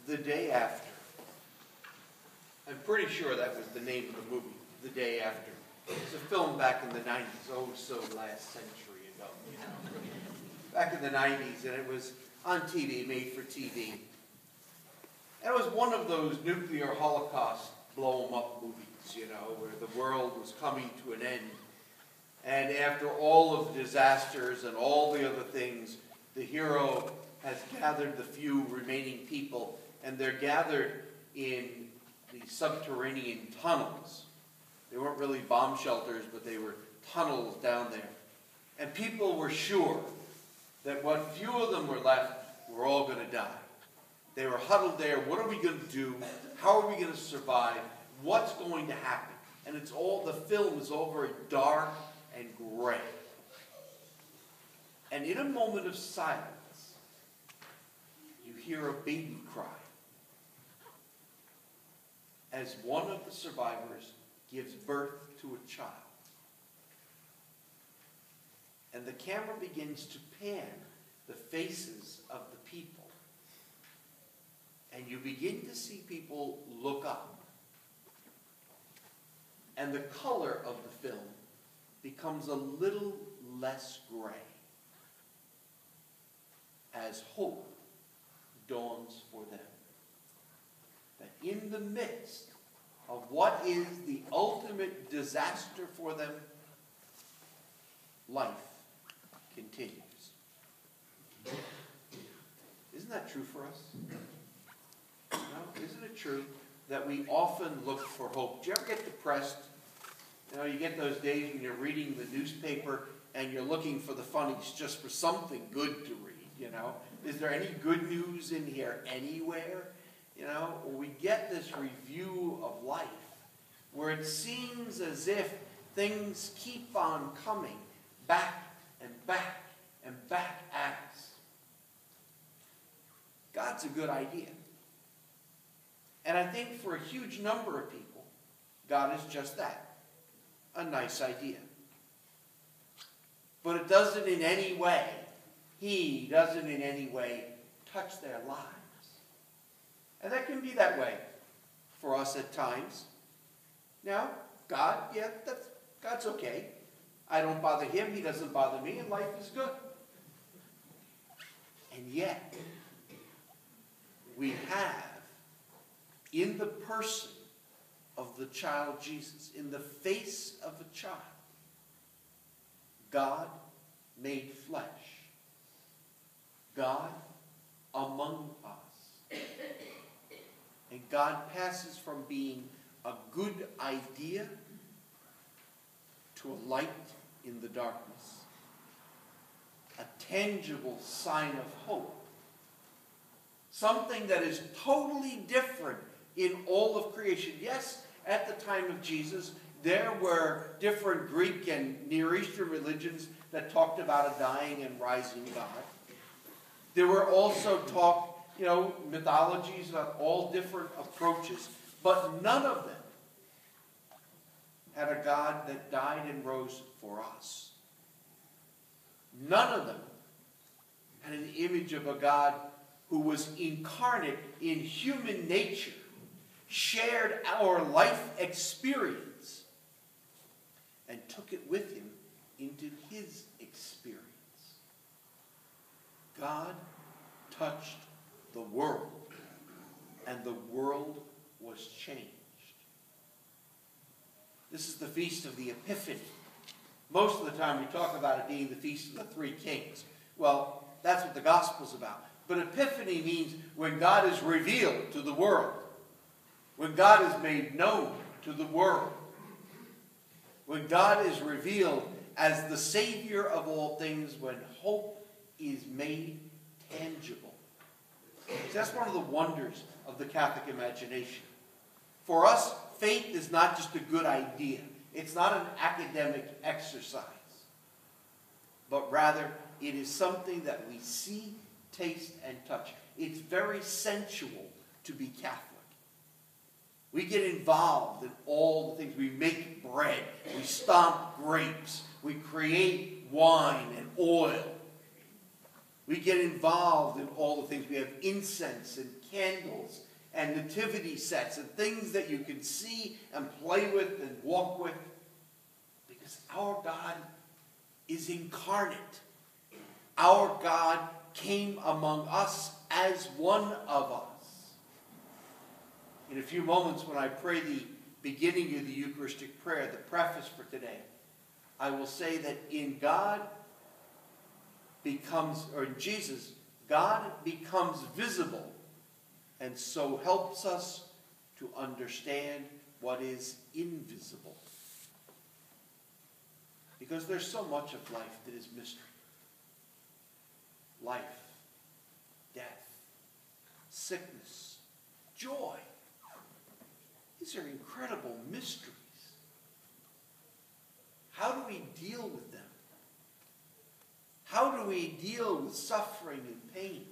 The Day After. I'm pretty sure that was the name of the movie, The Day After. It's a film back in the 90s, oh so last century ago, you know. Back in the 90s, and it was on TV, made for TV. And it was one of those nuclear holocaust blow-em-up movies, you know, where the world was coming to an end. And after all of the disasters and all the other things, the hero has gathered the few remaining people, and they're gathered in the subterranean tunnels. They weren't really bomb shelters, but they were tunnels down there. And people were sure that what few of them were left were all going to die. They were huddled there. What are we going to do? How are we going to survive? What's going to happen? And it's all, the film is all very dark and gray. And in a moment of silence, you hear a baby cry as one of the survivors gives birth to a child. And the camera begins to pan the faces of the people. And you begin to see people look up. And the color of the film becomes a little less gray as hope dawns for them. That in the midst of what is the ultimate disaster for them, life continues. Isn't that true for us? No? Isn't it true that we often look for hope? Do you ever get depressed? You know, you get those days when you're reading the newspaper and you're looking for the funnies, just for something good to read, you know? Is there any good news in here anywhere? You know, we get this review of life where it seems as if things keep on coming back and back and back at us. God's a good idea. And I think for a huge number of people, God is just that, a nice idea. But it doesn't in any way, He doesn't in any way touch their lives. And that can be that way for us at times. Now, God, yeah, God's okay. I don't bother Him, He doesn't bother me, and life is good. And yet, we have, in the person of the child Jesus, in the face of a child, God made flesh. God among us. And God passes from being a good idea to a light in the darkness. A tangible sign of hope. Something that is totally different in all of creation. Yes, at the time of Jesus, there were different Greek and Near Eastern religions that talked about a dying and rising God. There were also mythologies about all different approaches, but none of them had a God that died and rose for us. None of them had an image of a God who was incarnate in human nature, shared our life experience, and took it with Him into His experience. God touched the world, and the world was changed. This is the Feast of the Epiphany. Most of the time we talk about it being the Feast of the Three Kings. Well, that's what the Gospel's about. But Epiphany means when God is revealed to the world. When God is made known to the world. When God is revealed as the Savior of all things, when hope is made tangible. That's one of the wonders of the Catholic imagination. For us, faith is not just a good idea. It's not an academic exercise. But rather, it is something that we see, taste, and touch. It's very sensual to be Catholic. We get involved in all the things. We make bread. We stomp grapes. We create wine and oil. We get involved in all the things. We have incense and candles and nativity sets and things that you can see and play with and walk with. Because our God is incarnate. Our God came among us as one of us. In a few moments, when I pray the beginning of the Eucharistic prayer, the preface for today, I will say that in Jesus, God becomes visible and so helps us to understand what is invisible. Because there's so much of life that is mystery. Life, death, sickness, joy. These are incredible mysteries. How do we deal with them? How do we deal with suffering and pain?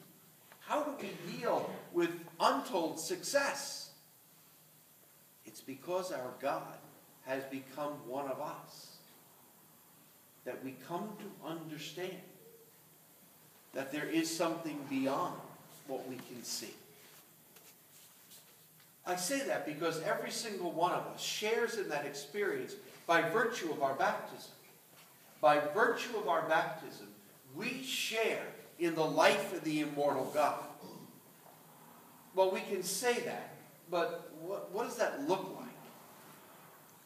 How do we deal with untold success? It's because our God has become one of us that we come to understand that there is something beyond what we can see. I say that because every single one of us shares in that experience by virtue of our baptism. By virtue of our baptism, we share in the life of the immortal God. Well, we can say that, but what does that look like?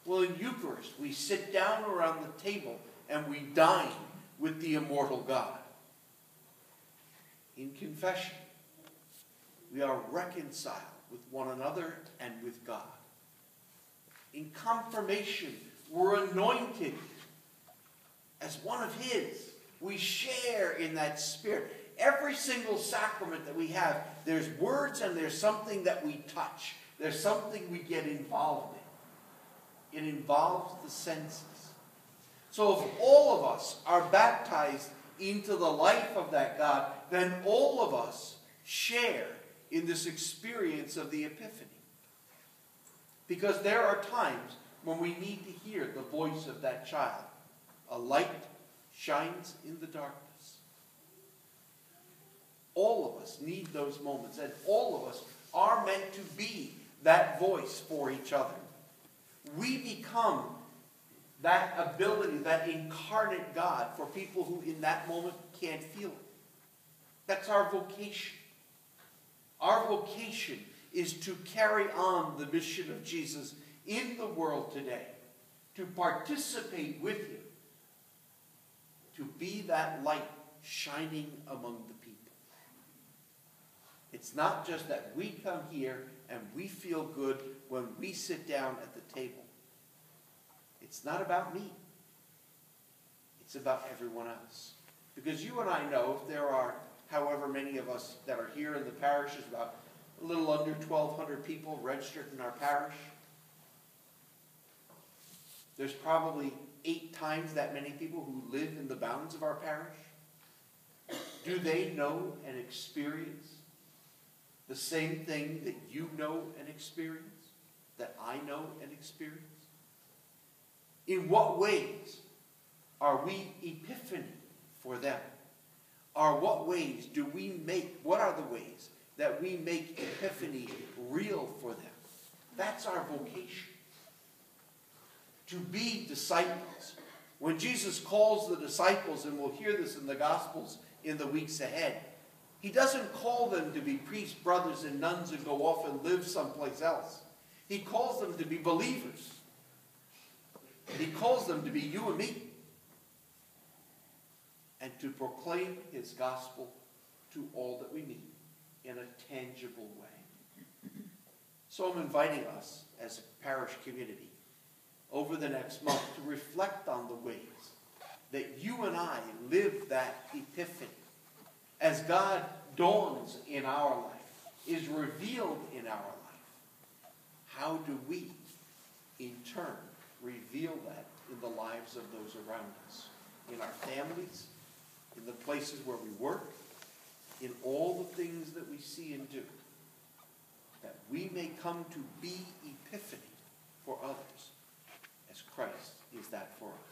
Well, in Eucharist, we sit down around the table and we dine with the immortal God. In confession, we are reconciled with one another and with God. In confirmation, we're anointed as one of His. We share in that Spirit. Every single sacrament that we have, there's words and there's something that we touch. There's something we get involved in. It involves the senses. So if all of us are baptized into the life of that God, then all of us share in this experience of the Epiphany. Because there are times when we need to hear the voice of that child. A light shines in the darkness. All of us need those moments, and all of us are meant to be that voice for each other. We become that ability, that incarnate God for people who in that moment can't feel it. That's our vocation. Our vocation is to carry on the mission of Jesus in the world today, to participate with Him, to be that light shining among the people. It's not just that we come here and we feel good when we sit down at the table. It's not about me. It's about everyone else. Because you and I know if there are however many of us that are here in the parish, is about a little under 1,200 people registered in our parish. There's probably 8 times that many people who live in the bounds of our parish. Do they know and experience the same thing that you know and experience, that I know and experience? In what ways are we Epiphany for them? What ways do we make, what are the ways that we make Epiphany real for them? That's our vocation. To be disciples. When Jesus calls the disciples, and we'll hear this in the Gospels in the weeks ahead, He doesn't call them to be priests, brothers, and nuns and go off and live someplace else. He calls them to be believers. He calls them to be you and me. And to proclaim His gospel to all that we need in a tangible way. So I'm inviting us as a parish community over the next month to reflect on the ways that you and I live that Epiphany. As God dawns in our life, is revealed in our life, how do we, in turn, reveal that in the lives of those around us? In our families, in the places where we work, in all the things that we see and do, that we may come to be Epiphany for others, as Christ is that for us.